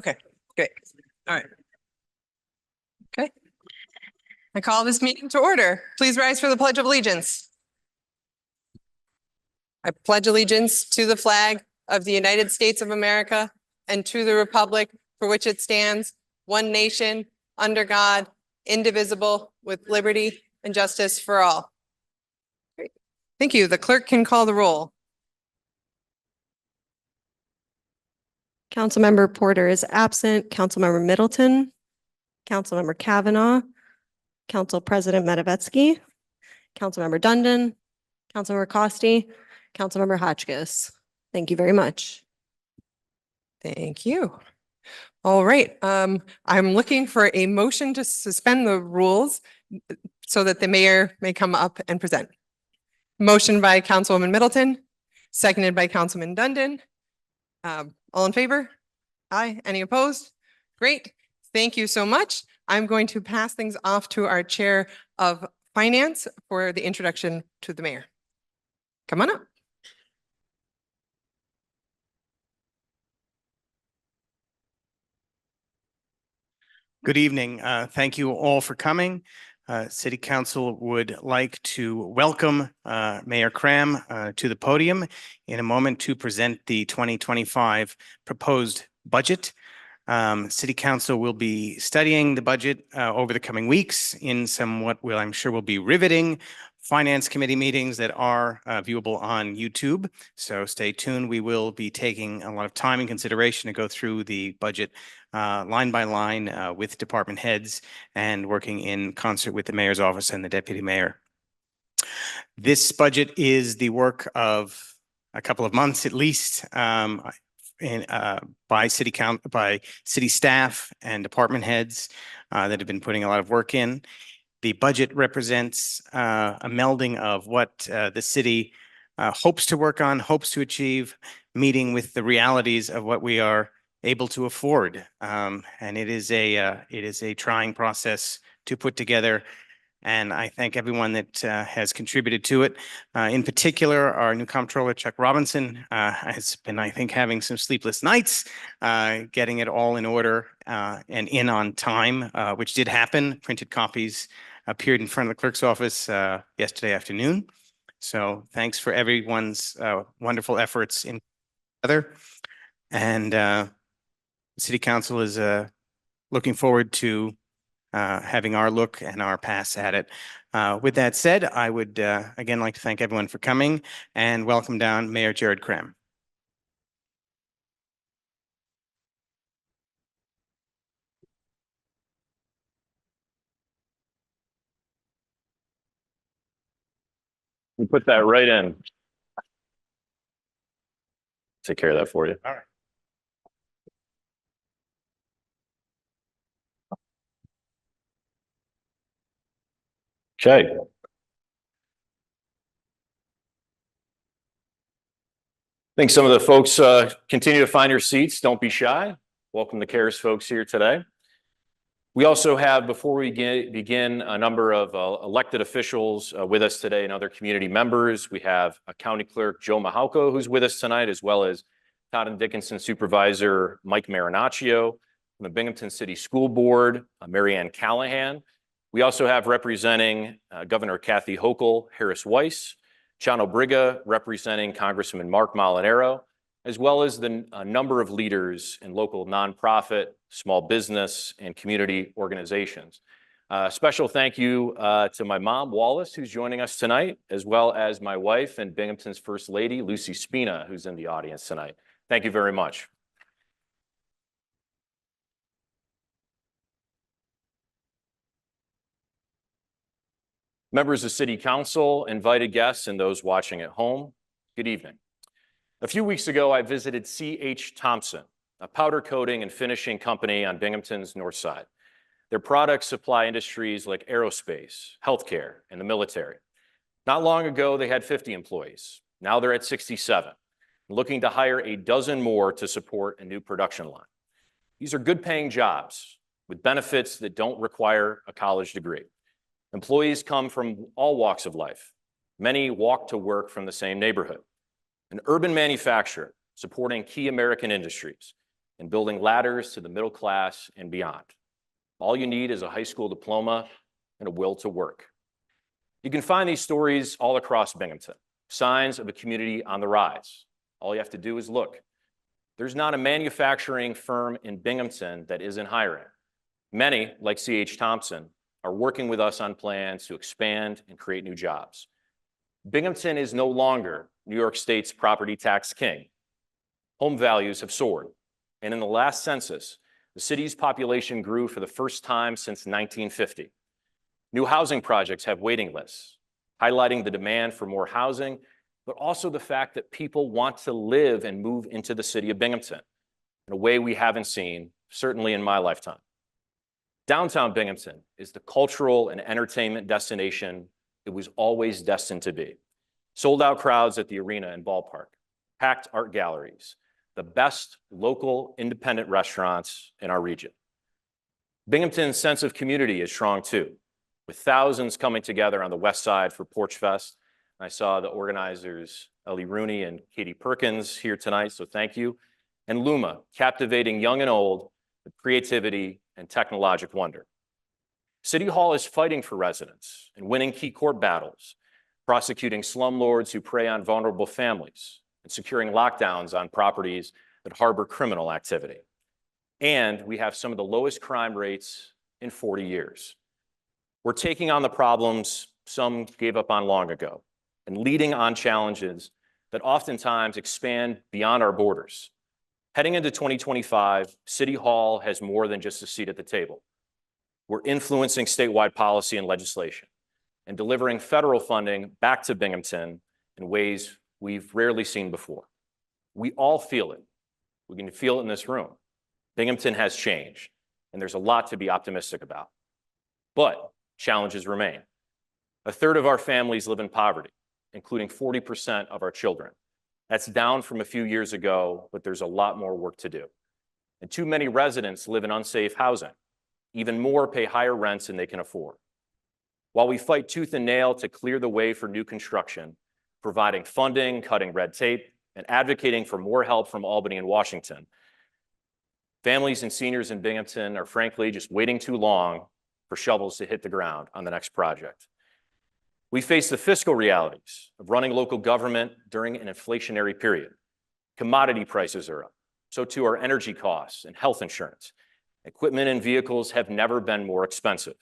Okay, great. All right. Okay. I call this meeting to order. Please rise for the Pledge of Allegiance. I pledge allegiance to the flag of the United States of America and to the republic for which it stands, one nation, under God, indivisible, with liberty and justice for all. Great. Thank you. The clerk can call the roll. Councilmember Porter is absent. Councilmember Middleton, Councilmember Kavanaugh, Council President Medevetsky, Councilmember Dundon, Councilmember Costi, Councilmember Hotchkiss. Thank you very much. Thank you. All right. I'm looking for a motion to suspend the rules so that the mayor may come up and present. Motion by Councilwoman Middleton, seconded by Councilman Dundon. All in favor? Aye. Any opposed? Great. Thank you so much. I'm going to pass things off to our Chair of Finance for the introduction to the mayor. Come on up. Good evening. Thank you all for coming. City Council would like to welcome Mayor Kraham to the podium in a moment to present the 2025 proposed budget. City Council will be studying the budget over the coming weeks in somewhat I'm sure will be riveting Finance Committee meetings that are viewable on YouTube. So stay tuned. We will be taking a lot of time and consideration to go through the budget line by line with department heads and working in concert with the mayor's office and the deputy mayor. This budget is the work of a couple of months at least by city staff and department heads that have been putting a lot of work in. The budget represents a melding of what the city hopes to work on, hopes to achieve, meeting with the realities of what we are able to afford. And it is a trying process to put together. And I thank everyone that has contributed to it. In particular, our new comptroller, Chuck Robinson, has been, I think, having some sleepless nights, getting it all in order and in on time, which did happen. Printed copies appeared in front of the clerk's office yesterday afternoon. So thanks for everyone's wonderful efforts in together. And City Council is looking forward to having our look and our pass at it. With that said, I would again like to thank everyone for coming and welcome down Mayor Jared Kraham. We put that right in. Take care of that for you. All right. Okay. I think some of the folks continue to find your seats. Don't be shy. Welcome the CARES folks here today. We also have, before we begin, a number of elected officials with us today and other community members. We have County Clerk Joe Mahauko, who's with us tonight, as well as Todd and Dickinson Supervisor Mike Marinaccio from the Binghamton City School Board, Mary Ann Callahan. We also have representing Governor Kathy Hochul, Harris Weiss, Chano Briga representing Congressman Mark Molinaro, as well as a number of leaders in local nonprofit, small business, and community organizations. Special thank you to my mom, Wallace, who's joining us tonight, as well as my wife and Binghamton's First Lady, Lucy Spina, who's in the audience tonight. Thank you very much. Members of City Council, invited guests, and those watching at home, good evening. A few weeks ago, I visited C.H. Thompson, a powder coating and finishing company on Binghamton's north side. Their products supply industries like aerospace, healthcare, and the military. Not long ago, they had 50 employees. Now they're at 67, looking to hire a dozen more to support a new production line. These are good-paying jobs with benefits that don't require a college degree. Employees come from all walks of life. Many walk to work from the same neighborhood. An urban manufacturer supporting key American industries. and building ladders to the middle class and beyond. All you need is a high school diploma and a will to work. You can find these stories all across Binghamton, signs of a community on the rise. All you have to do is look. There's not a manufacturing firm in Binghamton that isn't hiring. Many, like C.H. Thompson, are working with us on plans to expand and create new jobs. Binghamton is no longer New York State's property tax king. Home values have soared, and in the last census, the city's population grew for the first time since 1950. New housing projects have waiting lists, highlighting the demand for more housing, but also the fact that people want to live and move into the city of Binghamton in a way we haven't seen, certainly in my lifetime. Downtown Binghamton is the cultural and entertainment destination it was always destined to be. Sold-out crowds at the arena and ballpark, packed art galleries, the best local independent restaurants in our region. Binghamton's sense of community is strong too, with thousands coming together on the west side for Porchfest. I saw the organizers, Ellie Rooney and Katie Perkins, here tonight, so thank you. And LUMA, captivating young and old with creativity and technologic wonder. City Hall is fighting for residents and winning key court battles, prosecuting slumlords who prey on vulnerable families, and securing lockdowns on properties that harbor criminal activity. And we have some of the lowest crime rates in 40 years. We're taking on the problems some gave up on long ago and leading on challenges that oftentimes expand beyond our borders. Heading into 2025, City Hall has more than just a seat at the table. We're influencing statewide policy and legislation and delivering federal funding back to Binghamton in ways we've rarely seen before. We all feel it. We can feel it in this room. Binghamton has changed, and there's a lot to be optimistic about. But challenges remain. A third of our families live in poverty, including 40% of our children. That's down from a few years ago, but there's a lot more work to do. And too many residents live in unsafe housing. Even more pay higher rents than they can afford. While we fight tooth and nail to clear the way for new construction, providing funding, cutting red tape, and advocating for more help from Albany and Washington, families and seniors in Binghamton are frankly just waiting too long for shovels to hit the ground on the next project. We face the fiscal realities of running local government during an inflationary period. Commodity prices are up, so too are energy costs and health insurance. Equipment and vehicles have never been more expensive.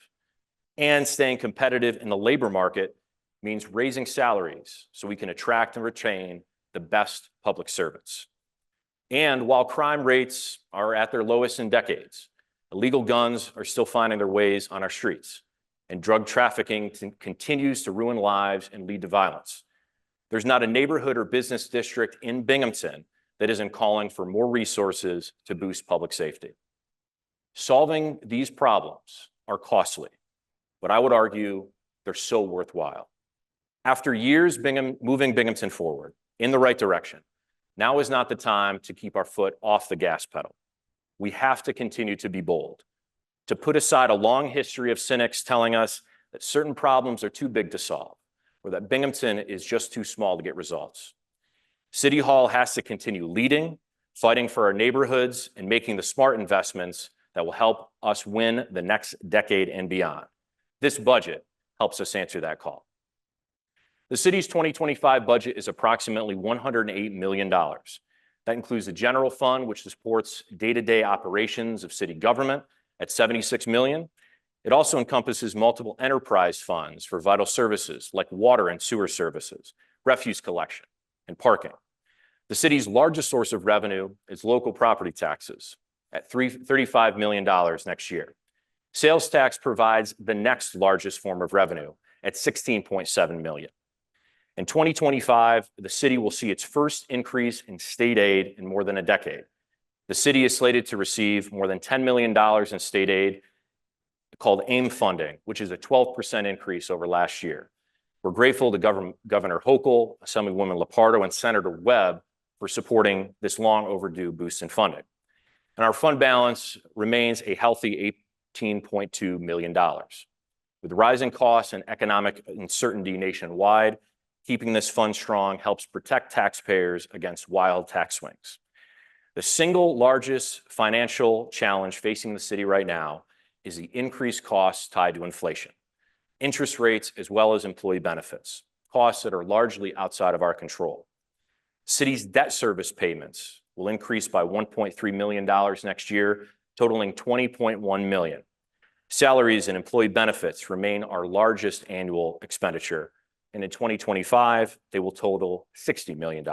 And staying competitive in the labor market means raising salaries so we can attract and retain the best public servants. And while crime rates are at their lowest in decades, illegal guns are still finding their ways on our streets, and drug trafficking continues to ruin lives and lead to violence. There's not a neighborhood or business district in Binghamton that isn't calling for more resources to boost public safety. Solving these problems are costly, but I would argue they're so worthwhile. After years moving Binghamton forward in the right direction, now is not the time to keep our foot off the gas pedal. We have to continue to be bold, to put aside a long history of cynics telling us that certain problems are too big to solve, or that Binghamton is just too small to get results. City Hall has to continue leading, fighting for our neighborhoods, and making the smart investments that will help us win the next decade and beyond. This budget helps us answer that call. The city's 2025 budget is approximately $108 million. That includes the general fund, which supports day-to-day operations of city government at $76 million. It also encompasses multiple enterprise funds for vital services like water and sewer services, refuse collection, and parking. The city's largest source of revenue is local property taxes at $35 million next year. Sales tax provides the next largest form of revenue at $16.7 million. In 2025, the city will see its first increase in state aid in more than a decade. The city is slated to receive more than $10 million in state aid called AIM funding, which is a 12% increase over last year. We're grateful to Governor Hochul, Assemblywoman Lepardo, and Senator Webb for supporting this long overdue boost in funding. And our fund balance remains a healthy $18.2 million. With rising costs and economic uncertainty nationwide, keeping this fund strong helps protect taxpayers against wild tax swings. The single largest financial challenge facing the city right now is the increased costs tied to inflation, interest rates, as well as employee benefits, costs that are largely outside of our control. City's debt service payments will increase by $1.3 million next year, totaling $20.1 million. Salaries and employee benefits remain our largest annual expenditure, and in 2025, they will total $60 million.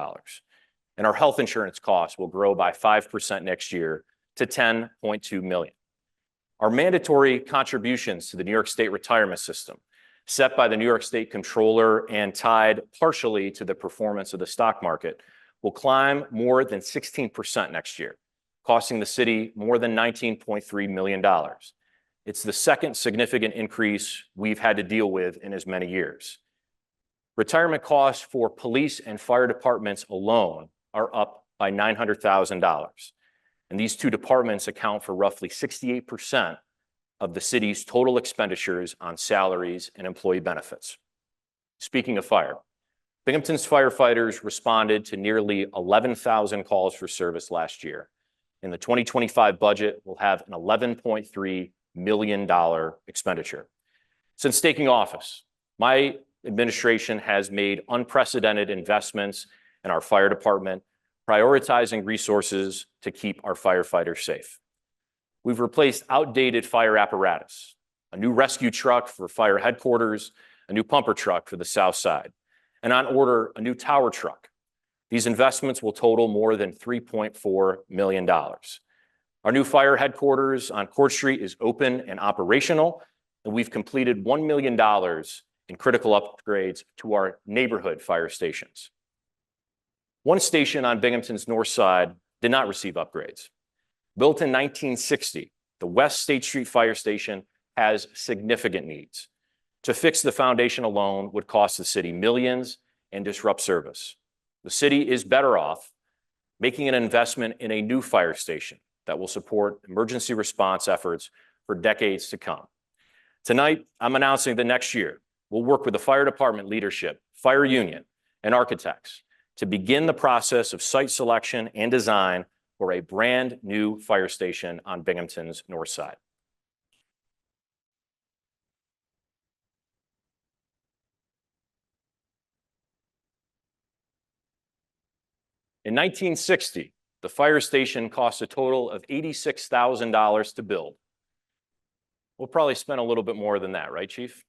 And our health insurance costs will grow by 5% next year to $10.2 million. Our mandatory contributions to the New York State retirement system, set by the New York State Comptroller and tied partially to the performance of the stock market, will climb more than 16% next year, costing the city more than $19.3 million. It's the second significant increase we've had to deal with in as many years. Retirement costs for police and fire departments alone are up by $900,000. And these two departments account for roughly 68% of the city's total expenditures on salaries and employee benefits. Speaking of fire, Binghamton's firefighters responded to nearly 11,000 calls for service last year. In the 2025 budget, we'll have an $11.3 million expenditure. Since taking office, my administration has made unprecedented investments in our fire department, prioritizing resources to keep our firefighters safe. We've replaced outdated fire apparatus, a new rescue truck for fire headquarters, a new pumper truck for the South Side, and on order, a new tower truck. These investments will total more than $3.4 million. Our new fire headquarters on Court Street is open and operational, and we've completed $1 million in critical upgrades to our neighborhood fire stations. One station on Binghamton's north side did not receive upgrades. Built in 1960, the West State Street Fire Station has significant needs. To fix the foundation alone would cost the city millions and disrupt service. The city is better off making an investment in a new fire station that will support emergency response efforts for decades to come. Tonight, I'm announcing that next year, we'll work with the fire department leadership, fire union, and architects to begin the process of site selection and design for a brand new fire station on Binghamton's north side. In 1960, the fire station cost a total of $86,000 to build. We'll probably spend a little bit more than that, right, Chief?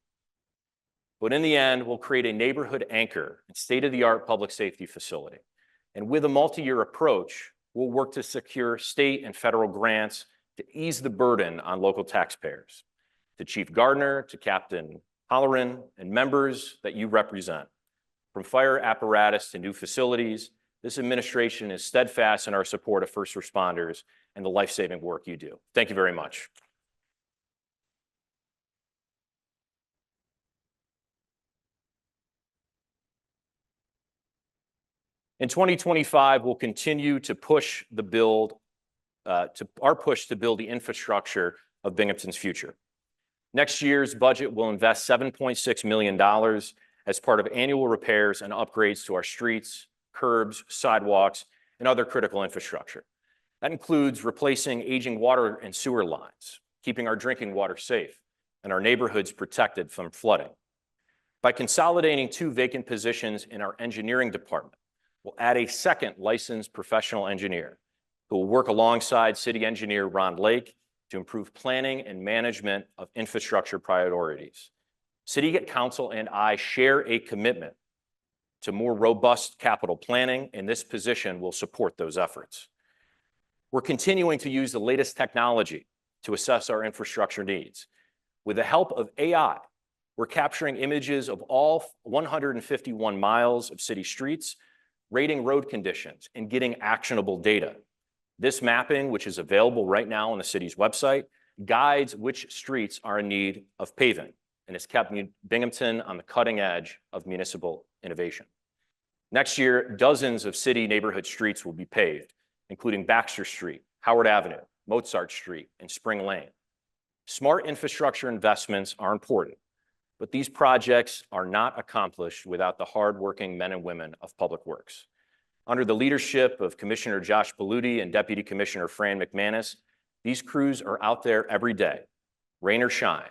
But in the end, we'll create a neighborhood anchor and state-of-the-art public safety facility. And with a multi-year approach, we'll work to secure state and federal grants to ease the burden on local taxpayers. To Chief Gardner, to Captain Holleran, and members that you represent. From fire apparatus to new facilities, this administration is steadfast in our support of first responders and the life-saving work you do. Thank you very much. In 2025, we'll continue to push the build, push to build the infrastructure of Binghamton's future. Next year's budget will invest $7.6 million as part of annual repairs and upgrades to our streets, curbs, sidewalks, and other critical infrastructure. That includes replacing aging water and sewer lines, keeping our drinking water safe, and our neighborhoods protected from flooding. By consolidating 2 vacant positions in our engineering department, we'll add a second licensed professional engineer who will work alongside city engineer Ron Lake to improve planning and management of infrastructure priorities. City Council and I share a commitment to more robust capital planning, and this position will support those efforts. We're continuing to use the latest technology to assess our infrastructure needs. With the help of AI, we're capturing images of all 151 miles of city streets, rating road conditions, and getting actionable data. This mapping, which is available right now on the city's website, guides which streets are in need of paving, and has kept Binghamton on the cutting edge of municipal innovation. Next year, dozens of city neighborhood streets will be paved, including Baxter Street, Howard Avenue, Mozart Street, and Spring Lane. Smart infrastructure investments are important, but these projects are not accomplished without the hardworking men and women of Public Works. Under the leadership of Commissioner Josh Paludi and Deputy Commissioner Fran McManus, these crews are out there every day, rain or shine,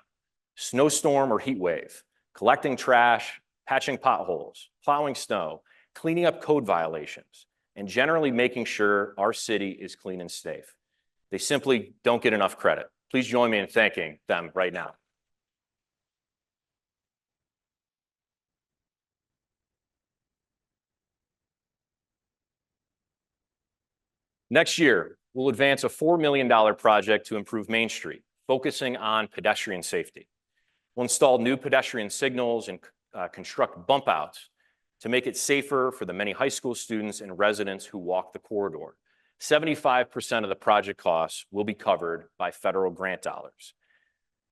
snowstorm or heat wave, collecting trash, patching potholes, plowing snow, cleaning up code violations, and generally making sure our city is clean and safe. They simply don't get enough credit. Please join me in thanking them right now. Next year, we'll advance a $4 million project to improve Main Street, focusing on pedestrian safety. We'll install new pedestrian signals and construct bump outs to make it safer for the many high school students and residents who walk the corridor. 75% of the project costs will be covered by federal grant dollars.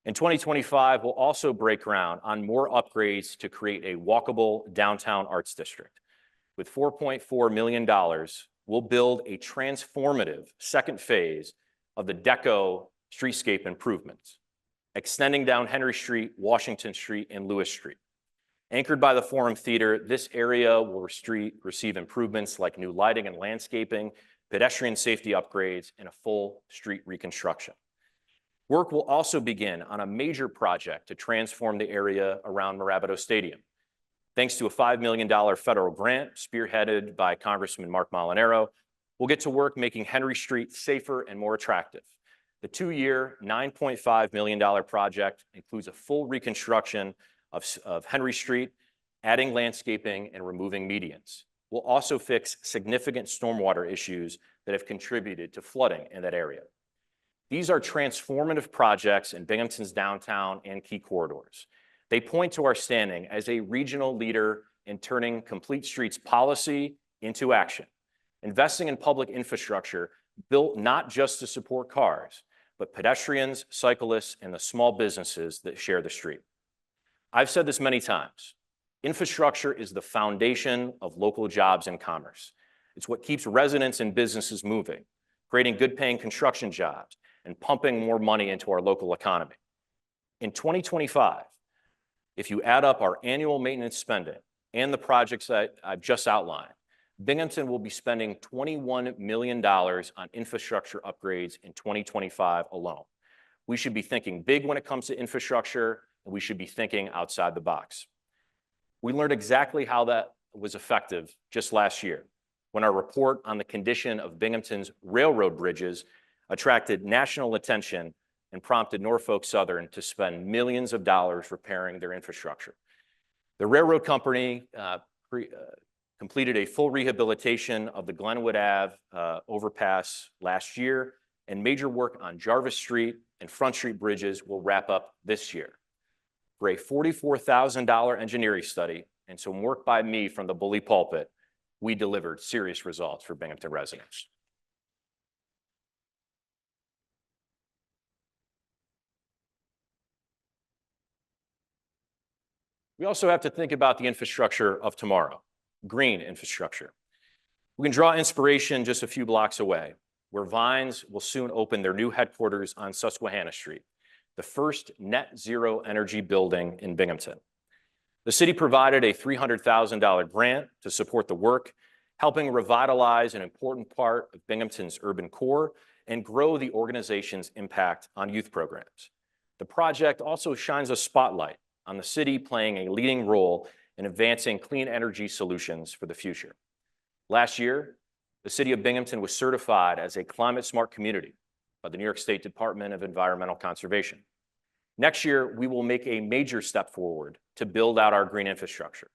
In 2025, we'll also break ground on more upgrades to create a walkable downtown arts district. With $4.4 million, we'll build a transformative second phase of the Deco streetscape improvements, extending down Henry Street, Washington Street, and Lewis Street. Anchored by the Forum Theater, this area will receive improvements like new lighting and landscaping, pedestrian safety upgrades, and a full street reconstruction. Work will also begin on a major project to transform the area around Mirabito Stadium. Thanks to a $5 million federal grant spearheaded by Congressman Mark Molinaro, we'll get to work making Henry Street safer and more attractive. The two-year, $9.5 million project includes a full reconstruction of Henry Street, adding landscaping and removing medians. We'll also fix significant stormwater issues that have contributed to flooding in that area. These are transformative projects in Binghamton's downtown and key corridors. They point to our standing as a regional leader in turning complete streets policy into action, investing in public infrastructure built not just to support cars, but pedestrians, cyclists, and the small businesses that share the street. I've said this many times. Infrastructure is the foundation of local jobs and commerce. It's what keeps residents and businesses moving, creating good-paying construction jobs, and pumping more money into our local economy. In 2025, if you add up our annual maintenance spending and the projects that I've just outlined, Binghamton will be spending $21 million on infrastructure upgrades in 2025 alone. We should be thinking big when it comes to infrastructure, and we should be thinking outside the box. We learned exactly how that was effective just last year when our report on the condition of Binghamton's railroad bridges attracted national attention and prompted Norfolk Southern to spend millions of dollars repairing their infrastructure. The railroad company completed a full rehabilitation of the Glenwood Ave overpass last year, and major work on Jarvis Street and Front Street bridges will wrap up this year. For a $44,000 engineering study and some work by me from the bully pulpit, we delivered serious results for Binghamton residents. We also have to think about the infrastructure of tomorrow, green infrastructure. We can draw inspiration just a few blocks away, where Vines will soon open their new headquarters on Susquehanna Street, the first net zero energy building in Binghamton. The city provided a $300,000 grant to support the work, helping revitalize an important part of Binghamton's urban core and grow the organization's impact on youth programs. The project also shines a spotlight on the city playing a leading role in advancing clean energy solutions for the future. Last year, the City of Binghamton was certified as a climate smart community by the New York State Department of Environmental Conservation. Next year, we will make a major step forward to build out our green infrastructure.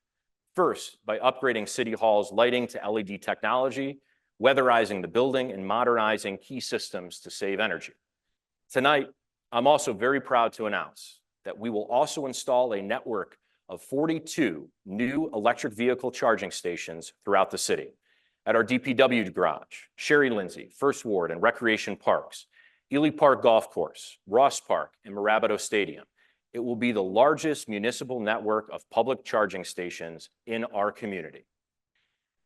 First, by upgrading City Hall's lighting to LED technology, weatherizing the building, and modernizing key systems to save energy. Tonight, I'm also very proud to announce that we will also install a network of 42 new electric vehicle charging stations throughout the city at our DPW garage, Sherry Lindsay, First Ward, and Recreation Parks, Ely Park Golf Course, Ross Park, and Mirabito Stadium. It will be the largest municipal network of public charging stations in our community.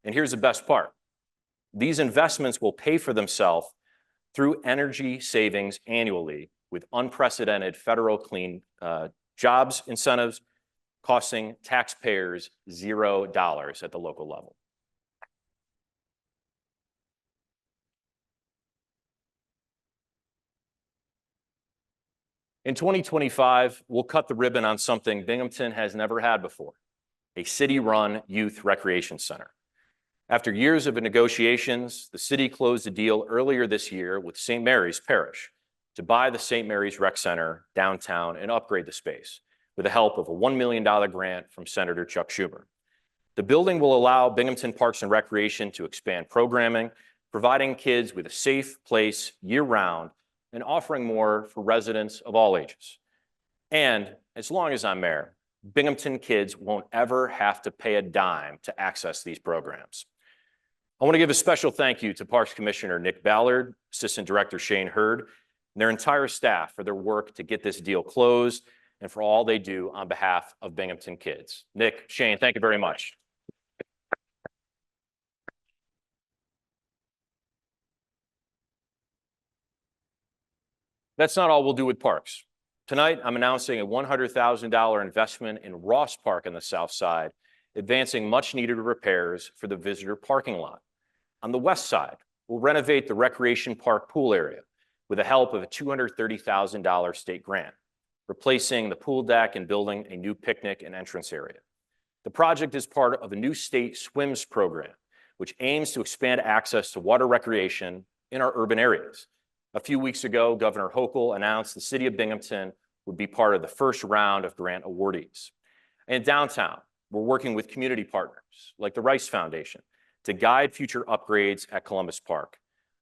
And here's the best part. These investments will pay for themselves through energy savings annually with unprecedented federal clean jobs incentives costing taxpayers $0 at the local level. In 2025, we'll cut the ribbon on something Binghamton has never had before, a city-run youth recreation center. After years of negotiations, the city closed a deal earlier this year with St. Mary's Parish to buy the St. Mary's Rec Center downtown and upgrade the space with the help of a $1 million grant from Senator Chuck Schumer. The building will allow Binghamton Parks and Recreation to expand programming, providing kids with a safe place year-round and offering more for residents of all ages. And as long as I'm mayor, Binghamton kids won't ever have to pay a dime to access these programs. I want to give a special thank you to Parks Commissioner Nick Ballard, Assistant Director Shane Hurd, and their entire staff for their work to get this deal closed and for all they do on behalf of Binghamton kids. Nick, Shane, thank you very much. That's not all we'll do with parks. Tonight, I'm announcing a $100,000 investment in Ross Park on the south side, advancing much-needed repairs for the visitor parking lot. On the west side, we'll renovate the recreation park pool area with the help of a $230,000 state grant, replacing the pool deck and building a new picnic and entrance area. The project is part of a new state SWIMS program, which aims to expand access to water recreation in our urban areas. A few weeks ago, Governor Hochul announced the City of Binghamton would be part of the first round of grant awardees. And downtown, we're working with community partners like the Rice Foundation to guide future upgrades at Columbus Park,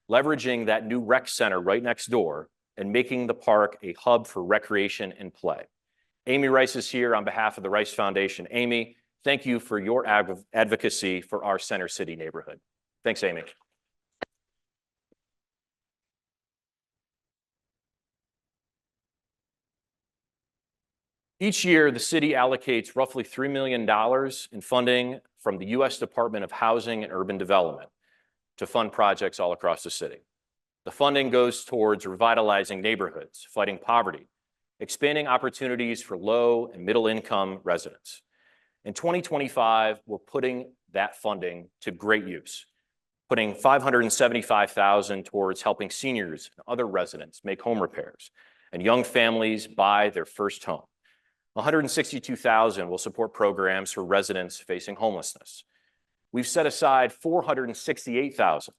leveraging that new rec center right next door and making the park a hub for recreation and play. Amy Rice is here on behalf of the Rice Foundation. Amy, thank you for your advocacy for our Center City neighborhood. Thanks, Amy. Each year, the city allocates roughly $3 million in funding from the U.S. Department of Housing and Urban Development to fund projects all across the city. The funding goes towards revitalizing neighborhoods, fighting poverty, expanding opportunities for low and middle income residents. In 2025, we're putting that funding to great use, putting $575,000 towards helping seniors and other residents make home repairs and young families buy their first home. $162,000 will support programs for residents facing homelessness. We've set aside $468,000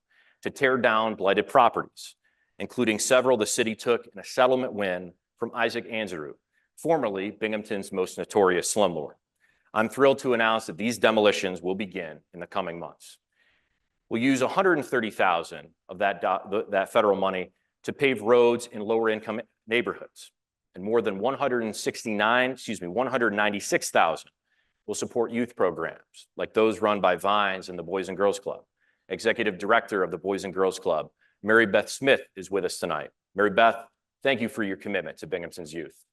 to tear down blighted properties, including several the city took in a settlement win from Isaac Anzaroo, formerly Binghamton's most notorious slumlord. I'm thrilled to announce that these demolitions will begin in the coming months. We'll use $130,000 of that federal money to pave roads in lower income neighborhoods. And more than $196,000 will support youth programs like those run by Vines and the Boys and Girls Club. Executive Director of the Boys and Girls Club, Mary Beth Smith, is with us tonight. Mary Beth, thank you for your commitment to Binghamton's youth.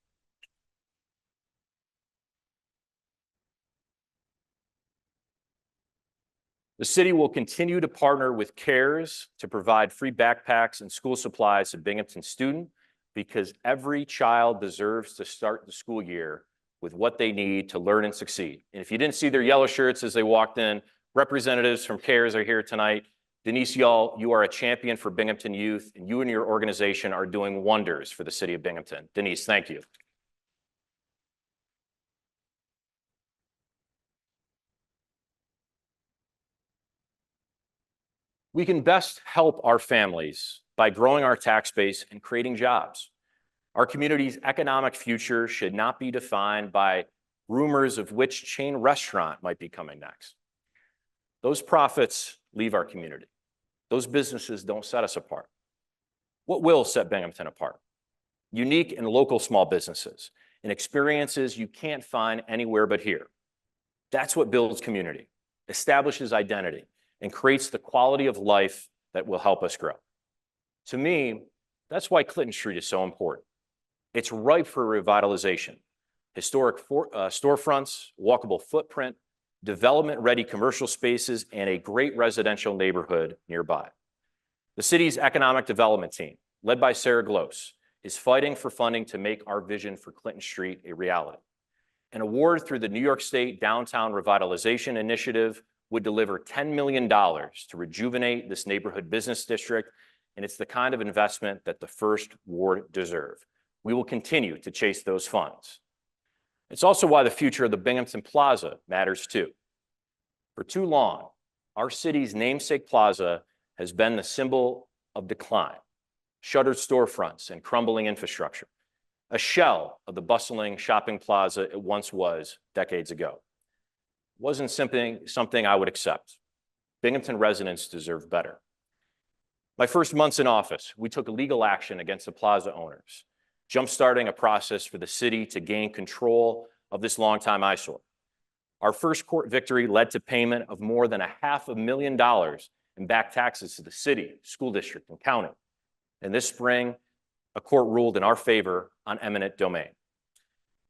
The city will continue to partner with CARES to provide free backpacks and school supplies to Binghamton students, because every child deserves to start the school year with what they need to learn and succeed. And if you didn't see their yellow shirts as they walked in, representatives from CARES are here tonight. Denise, you are a champion for Binghamton youth, and you and your organization are doing wonders for the city of Binghamton. Denise, thank you. We can best help our families by growing our tax base and creating jobs. Our community's economic future should not be defined by rumors of which chain restaurant might be coming next. Those profits leave our community. Those businesses don't set us apart. What will set Binghamton apart? Unique and local small businesses and experiences you can't find anywhere but here. That's what builds community, establishes identity, and creates the quality of life that will help us grow. To me, that's why Clinton Street is so important. It's ripe for revitalization. Historic storefronts, walkable footprint, development-ready commercial spaces, and a great residential neighborhood nearby. The city's economic development team, led by Sarah Gloss, is fighting for funding to make our vision for Clinton Street a reality. An award through the New York State Downtown Revitalization Initiative would deliver $10 million to rejuvenate this neighborhood business district, and it's the kind of investment that the First Ward deserve. we will continue to chase those funds. It's also why the future of the Binghamton Plaza matters too. For too long, our city's namesake plaza has been the symbol of decline, shuttered storefronts and crumbling infrastructure, a shell of the bustling shopping plaza it once was decades ago. It wasn't something I would accept. Binghamton residents deserve better. My first months in office, we took legal action against the plaza owners, jumpstarting a process for the city to gain control of this longtime eyesore. Our first court victory led to payment of more than $500,000 in back taxes to the city, school district, and county. And this spring, a court ruled in our favor on eminent domain.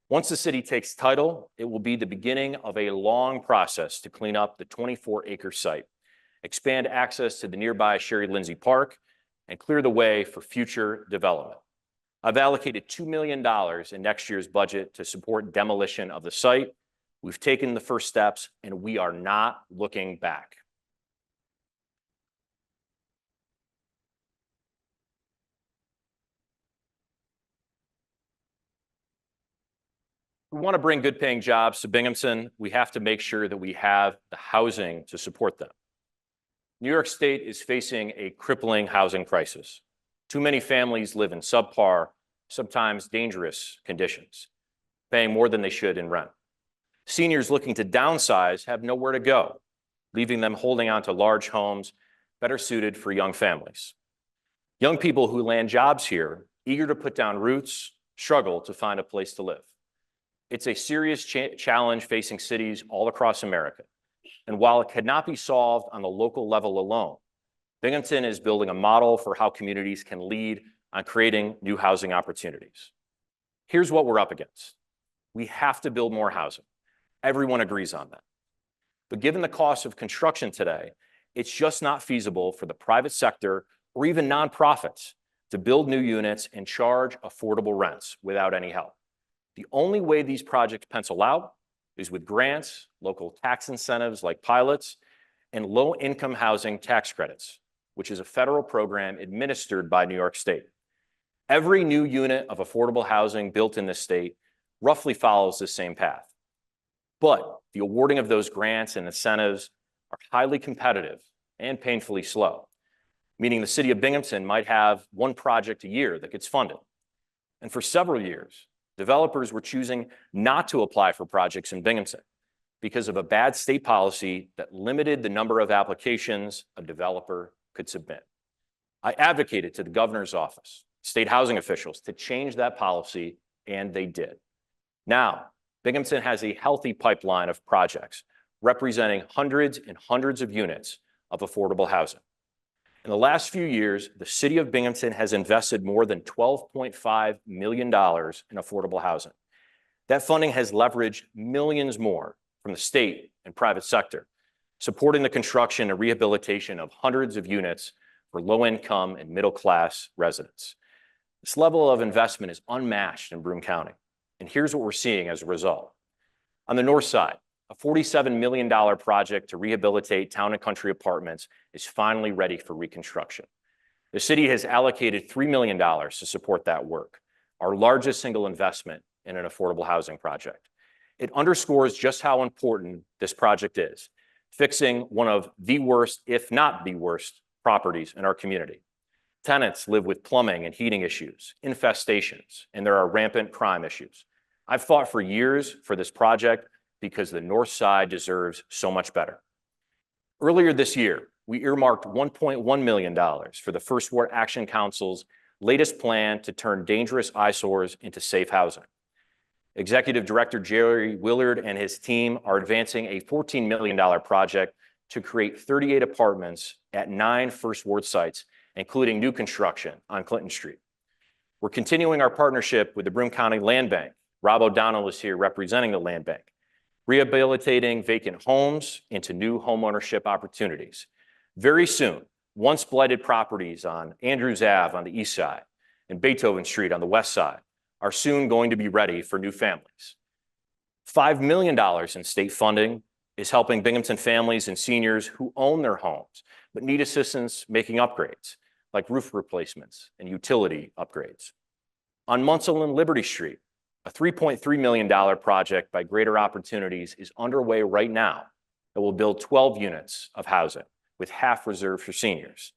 Once the city takes title, it will be the beginning of a long process to clean up the 24-acre site, expand access to the nearby Sherry Lindsay Park, and clear the way for future development. I've allocated $2 million in next year's budget to support demolition of the site. We've taken the first steps, and we are not looking back. If we want to bring good paying jobs to Binghamton, we have to make sure that we have the housing to support them. New York State is facing a crippling housing crisis. Too many families live in subpar, sometimes dangerous conditions, paying more than they should in rent. Seniors looking to downsize have nowhere to go, leaving them holding on to large homes better suited for young families. Young people who land jobs here, eager to put down roots, struggle to find a place to live. It's a serious challenge facing cities all across America. And while it cannot be solved on the local level alone, Binghamton is building a model for how communities can lead on creating new housing opportunities. Here's what we're up against. We have to build more housing. Everyone agrees on that. But given the cost of construction today, it's just not feasible for the private sector or even nonprofits to build new units and charge affordable rents without any help. The only way these projects pencil out is with grants, local tax incentives like pilots, and low-income housing tax credits, which is a federal program administered by New York State. Every new unit of affordable housing built in this state roughly follows the same path. But the awarding of those grants and incentives are highly competitive and painfully slow, meaning the city of Binghamton might have one project a year that gets funded. And for several years, developers were choosing not to apply for projects in Binghamton because of a bad state policy that limited the number of applications a developer could submit. I advocated to the governor's office, state housing officials, to change that policy, and they did. Now, Binghamton has a healthy pipeline of projects representing hundreds and hundreds of units of affordable housing. In the last few years, the city of Binghamton has invested more than $12.5 million in affordable housing. That funding has leveraged millions more from the state and private sector, supporting the construction and rehabilitation of hundreds of units for low-income and middle-class residents. This level of investment is unmatched in Broome County, and here's what we're seeing as a result. On the north side, a $47 million project to rehabilitate town and country apartments is finally ready for reconstruction. The city has allocated $3 million to support that work, our largest single investment in an affordable housing project. It underscores just how important this project is, fixing one of the worst, if not the worst, properties in our community. Tenants live with plumbing and heating issues, infestations, and there are rampant crime issues. I've fought for years for this project because the north side deserves so much better. Earlier this year, we earmarked $1.1 million for the First Ward Action Council's latest plan to turn dangerous eyesores into safe housing. Executive Director Jerry Willard and his team are advancing a $14 million project to create 38 apartments at 9 First Ward sites, including new construction on Clinton Street. We're continuing our partnership with the Broome County Land Bank. Rob O'Donnell is here representing the Land Bank, rehabilitating vacant homes into new homeownership opportunities. Very soon, once blighted properties on Andrews Ave on the east side and Beethoven Street on the west side are soon going to be ready for new families. $5 million in state funding is helping Binghamton families and seniors who own their homes but need assistance making upgrades like roof replacements and utility upgrades. On Munsell and Liberty Street, a $3.3 million project by Greater Opportunities is underway right now that will build 12 units of housing, with half reserved for seniors,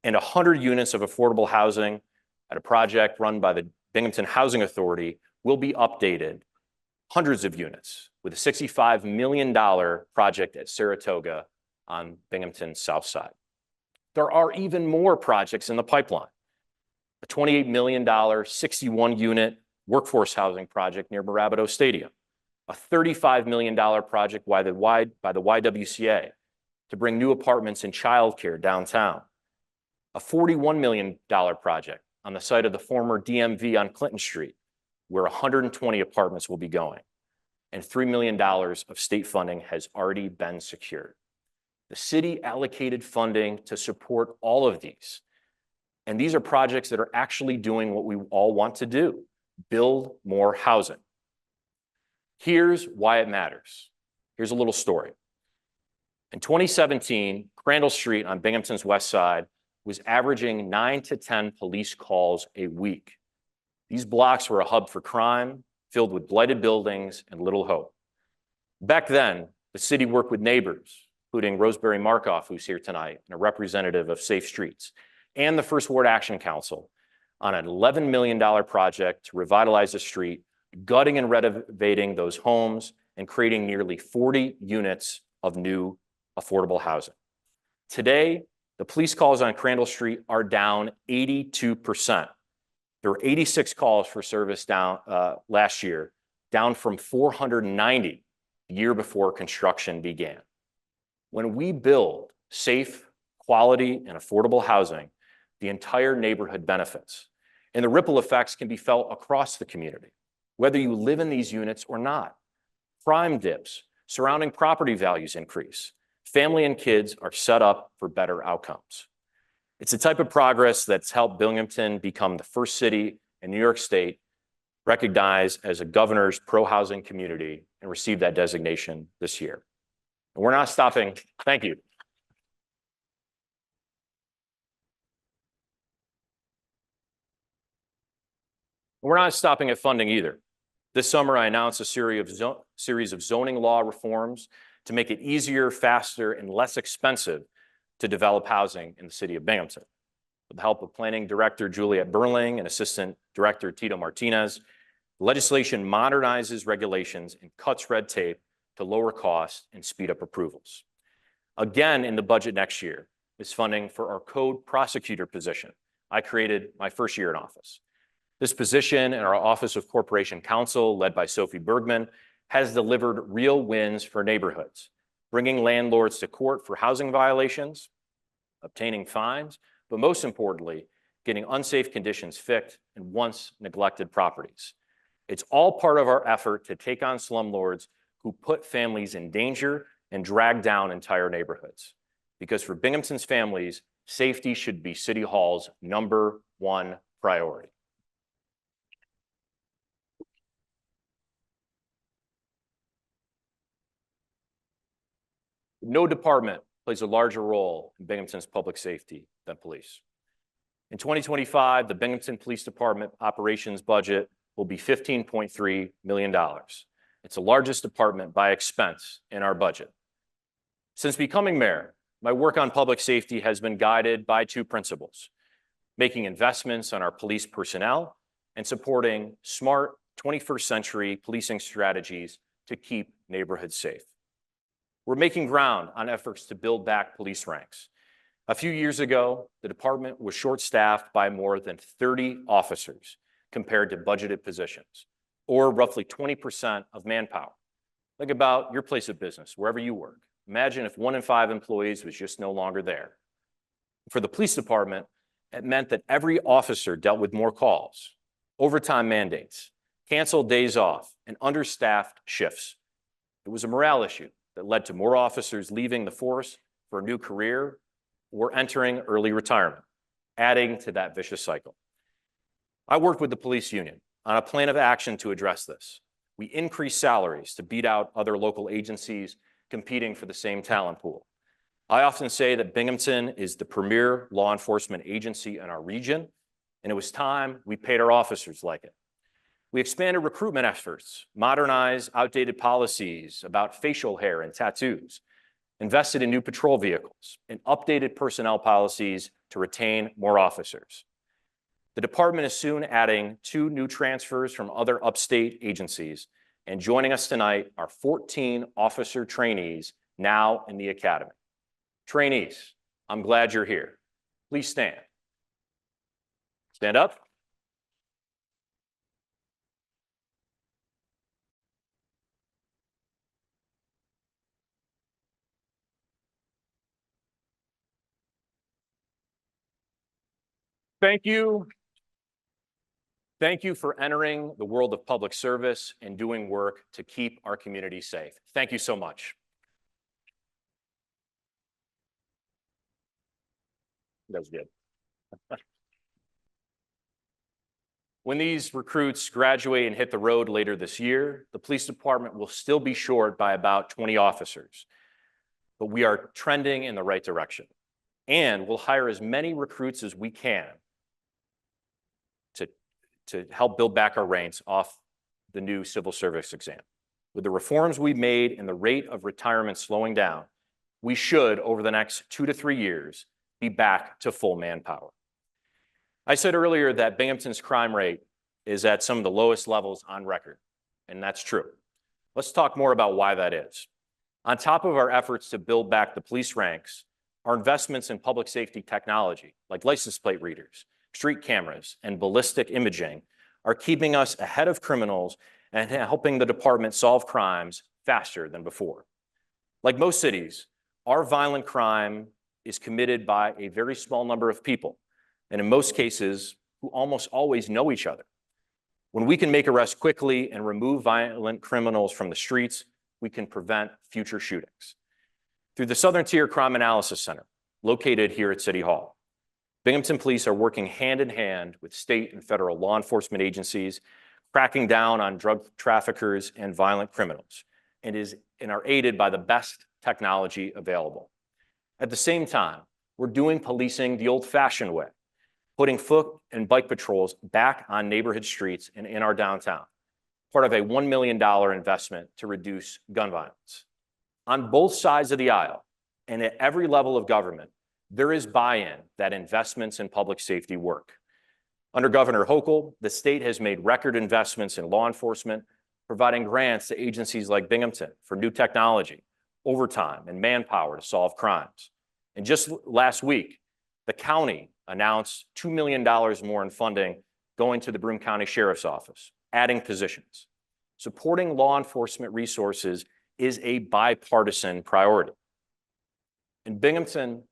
and 100 units of affordable housing at a project run by the Binghamton Housing Authority will be updated, hundreds of units, with a $65 million project at Saratoga on Binghamton's south side. There are even more projects in the pipeline. A $28 million, 61-unit workforce housing project near Mirabito Stadium, a $35 million project by the YWCA to bring new apartments and childcare downtown, a $41 million project on the site of the former DMV on Clinton Street, where 120 apartments will be going, and $3 million of state funding has already been secured. The city allocated funding to support all of these. And these are projects that are actually doing what we all want to do, build more housing. Here's why it matters. Here's a little story. In 2017, Crandall Street on Binghamton's west side was averaging 9 to 10 police calls a week. These blocks were a hub for crime, filled with blighted buildings and little hope. Back then, the city worked with neighbors, including Rosemary Markoff, who's here tonight, and a representative of Safe Streets, and the First Ward Action Council on an $11 million project to revitalize the street, gutting and renovating those homes and creating nearly 40 units of new affordable housing. Today, the police calls on Crandall Street are down 82%. There were 86 calls for service down last year, down from 490 the year before construction began. When we build safe, quality, and affordable housing, the entire neighborhood benefits. And the ripple effects can be felt across the community, whether you live in these units or not. Crime dips, surrounding property values increase. Family and kids are set up for better outcomes. It's the type of progress that's helped Binghamton become the first city in New York State recognized as a governor's pro-housing community and received that designation this year. And we're not stopping. Thank you. We're not stopping at funding either. This summer, I announced a series of zoning law reforms to make it easier, faster, and less expensive to develop housing in the city of Binghamton. With the help of Planning Director Juliette Berling and Assistant Director Tito Martinez, the legislation modernizes regulations and cuts red tape to lower costs and speed up approvals. Again, in the budget next year is funding for our code prosecutor position I created my first year in office. This position in our Office of Corporation Counsel, led by Sophie Bergman, has delivered real wins for neighborhoods, bringing landlords to court for housing violations, obtaining fines, but most importantly, getting unsafe conditions fixed in once neglected properties. It's all part of our effort to take on slumlords who put families in danger and drag down entire neighborhoods. Because for Binghamton's families, safety should be City Hall's #1 priority. No department plays a larger role in Binghamton's public safety than police. In 2025, the Binghamton Police Department operations budget will be $15.3 million. It's the largest department by expense in our budget. Since becoming mayor, my work on public safety has been guided by two principles: making investments on our police personnel and supporting smart 21st century policing strategies to keep neighborhoods safe. We're making ground on efforts to build back police ranks. A few years ago, the department was short-staffed by more than 30 officers compared to budgeted positions, or roughly 20% of manpower. Think about your place of business, wherever you work. Imagine if 1 in 5 employees was just no longer there. For the police department, it meant that every officer dealt with more calls, overtime mandates, canceled days off, and understaffed shifts. It was a morale issue that led to more officers leaving the force for a new career or entering early retirement, adding to that vicious cycle. I worked with the police union on a plan of action to address this. We increased salaries to beat out other local agencies competing for the same talent pool. I often say that Binghamton is the premier law enforcement agency in our region, and it was time we paid our officers like it. We expanded recruitment efforts, modernized outdated policies about facial hair and tattoos, invested in new patrol vehicles, and updated personnel policies to retain more officers. The department is soon adding 2 new transfers from other upstate agencies, and joining us tonight are 14 officer trainees now in the academy. Trainees, I'm glad you're here. Please stand. Stand up. Thank you. Thank you for entering the world of public service and doing work to keep our community safe. Thank you so much. That was good. When these recruits graduate and hit the road later this year, the police department will still be short by about 20 officers, but we are trending in the right direction. And we'll hire as many recruits as we can to help build back our ranks off the new civil service exam. With the reforms we've made and the rate of retirement slowing down, we should, over the next 2 to 3 years, be back to full manpower. I said earlier that Binghamton's crime rate is at some of the lowest levels on record, and that's true. Let's talk more about why that is. On top of our efforts to build back the police ranks, our investments in public safety technology, like license plate readers, street cameras, and ballistic imaging, are keeping us ahead of criminals and helping the department solve crimes faster than before. Like most cities, our violent crime is committed by a very small number of people, and in most cases, who almost always know each other. When we can make arrests quickly and remove violent criminals from the streets, we can prevent future shootings. Through the Southern Tier Crime Analysis Center, located here at City Hall, Binghamton Police are working hand in hand with state and federal law enforcement agencies, cracking down on drug traffickers and violent criminals, and are aided by the best technology available. At the same time, we're doing policing the old-fashioned way, putting foot and bike patrols back on neighborhood streets and in our downtown, part of a $1 million investment to reduce gun violence. On both sides of the aisle and at every level of government, there is buy-in that investments in public safety work. Under Governor Hochul, the state has made record investments in law enforcement, providing grants to agencies like Binghamton for new technology, overtime, and manpower to solve crimes. And just last week, the county announced $2 million more in funding going to the Broome County Sheriff's Office, adding positions. Supporting law enforcement resources is a bipartisan priority. In Binghamton,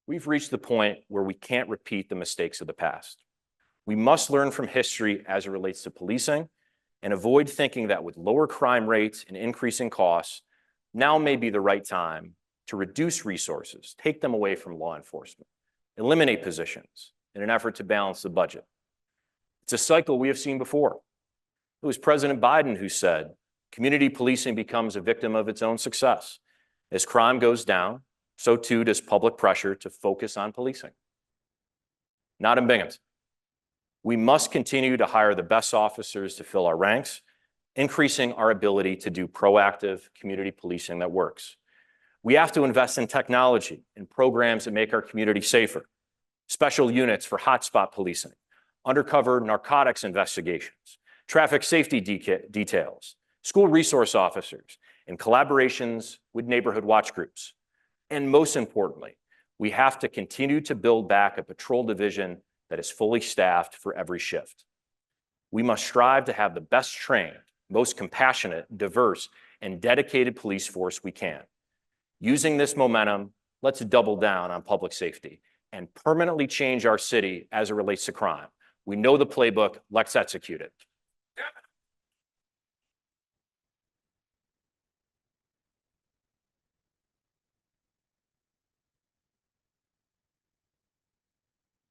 we've reached the point where we can't repeat the mistakes of the past. We must learn from history as it relates to policing and avoid thinking that with lower crime rates and increasing costs, now may be the right time to reduce resources, take them away from law enforcement, eliminate positions in an effort to balance the budget. It's a cycle we have seen before. It was President Biden who said, community policing becomes a victim of its own success. As crime goes down, so too does public pressure to focus on policing. Not in Binghamton. We must continue to hire the best officers to fill our ranks, increasing our ability to do proactive community policing that works. We have to invest in technology and programs that make our community safer, special units for hotspot policing, undercover narcotics investigations, traffic safety details, school resource officers, and collaborations with neighborhood watch groups. And most importantly, we have to continue to build back a patrol division that is fully staffed for every shift. We must strive to have the best trained, most compassionate, diverse, and dedicated police force we can. Using this momentum, let's double down on public safety and permanently change our city as it relates to crime. We know the playbook, let's execute it.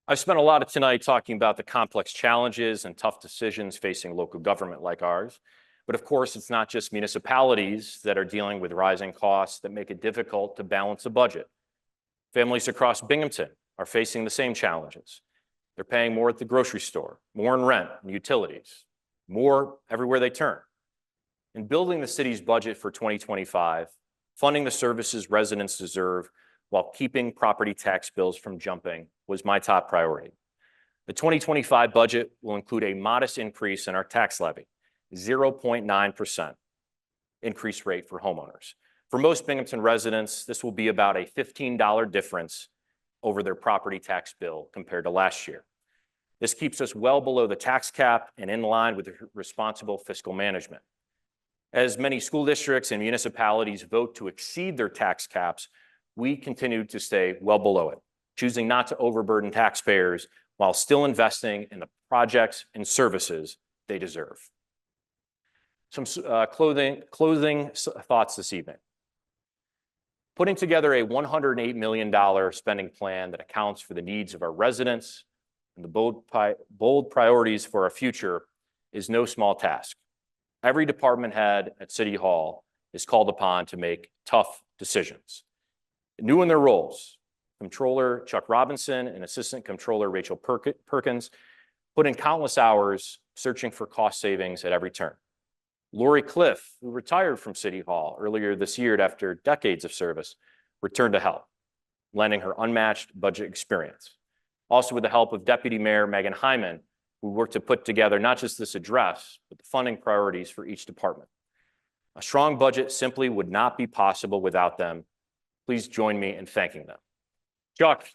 I've spent a lot of tonight talking about the complex challenges and tough decisions facing local government like ours. But of course, it's not just municipalities that are dealing with rising costs that make it difficult to balance a budget. Families across Binghamton are facing the same challenges. They're paying more at the grocery store, more in rent and utilities, more everywhere they turn. In building the city's budget for 2025, funding the services residents deserve while keeping property tax bills from jumping was my top priority. The 2025 budget will include a modest increase in our tax levy, 0.9% increase rate for homeowners. For most Binghamton residents, this will be about a $15 difference over their property tax bill compared to last year. This keeps us well below the tax cap and in line with responsible fiscal management. As many school districts and municipalities vote to exceed their tax caps, we continue to stay well below it, choosing not to overburden taxpayers while still investing in the projects and services they deserve. Some closing thoughts this evening. Putting together a $108 million spending plan that accounts for the needs of our residents and the bold priorities for our future is no small task. Every department head at City Hall is called upon to make tough decisions. New in their roles, Comptroller Chuck Robinson and Assistant Comptroller Rachel Perkins put in countless hours searching for cost savings at every turn. Lori Cliff, who retired from City Hall earlier this year after decades of service, returned to help, lending her unmatched budget experience. Also with the help of Deputy Mayor Megan Hyman, who worked to put together not just this address, but the funding priorities for each department. A strong budget simply would not be possible without them. Please join me in thanking them. Chuck,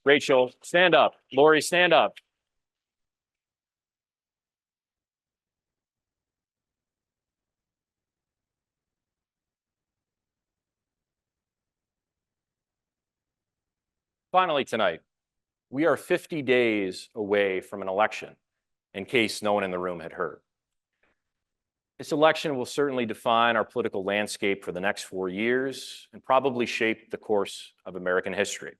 Rachel, stand up. Lori, stand up. Finally tonight, we are 50 days away from an election, in case no one in the room had heard. This election will certainly define our political landscape for the next 4 years and probably shape the course of American history.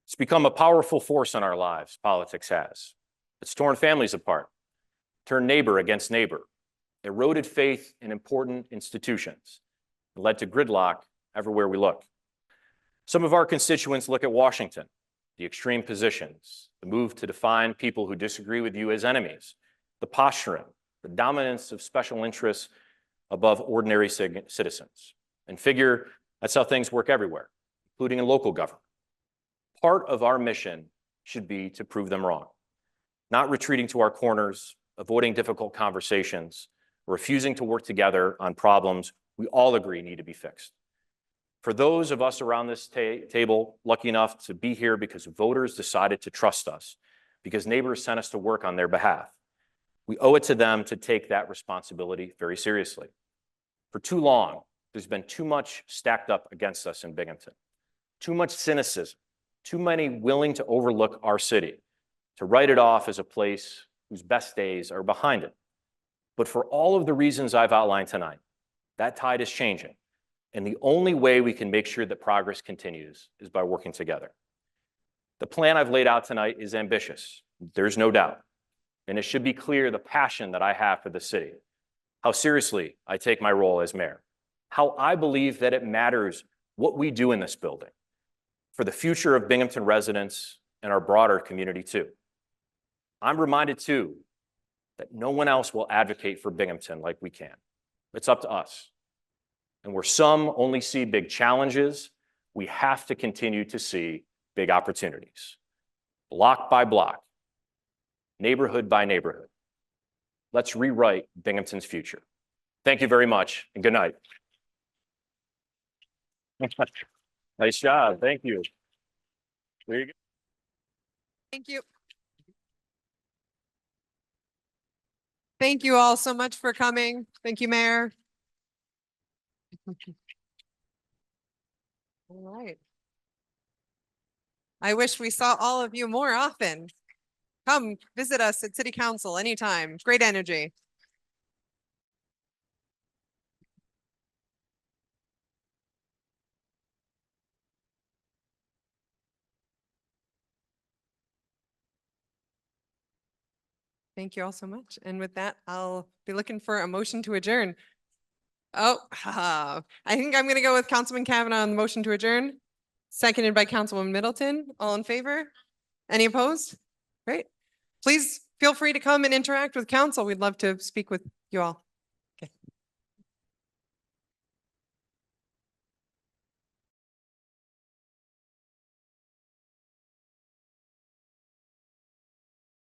It's become a powerful force in our lives, politics has. It's torn families apart, turned neighbor against neighbor, eroded faith in important institutions, and led to gridlock everywhere we look. Some of our constituents look at Washington, the extreme positions, the move to define people who disagree with you as enemies, the posturing, the dominance of special interests above ordinary citizens, and figure that's how things work everywhere, including in local government. Part of our mission should be to prove them wrong, not retreating to our corners, avoiding difficult conversations, refusing to work together on problems we all agree need to be fixed. For those of us around this table lucky enough to be here because voters decided to trust us, because neighbors sent us to work on their behalf, we owe it to them to take that responsibility very seriously. For too long, there's been too much stacked up against us in Binghamton, too much cynicism, too many willing to overlook our city, to write it off as a place whose best days are behind it. But for all of the reasons I've outlined tonight, that tide is changing. And the only way we can make sure that progress continues is by working together. The plan I've laid out tonight is ambitious, there's no doubt. And it should be clear the passion that I have for the city, how seriously I take my role as mayor, how I believe that it matters what we do in this building for the future of Binghamton residents and our broader community too. I'm reminded too that no one else will advocate for Binghamton like we can. It's up to us. And where some only see big challenges, we have to continue to see big opportunities. Block by block, neighborhood by neighborhood. Let's rewrite Binghamton's future. Thank you very much and good night. Nice job, thank you. There you go. Thank you. Thank you all so much for coming. Thank you, Mayor. All right. I wish we saw all of you more often. Come visit us at City Council anytime. Great energy. Thank you all so much. And with that, I'll be looking for a motion to adjourn. Oh, I think I'm going to go with Councilman Kavanaugh on the motion to adjourn. Seconded by Councilwoman Middleton. All in favor? Any opposed? Great. Please feel free to come and interact with council. We'd love to speak with you all.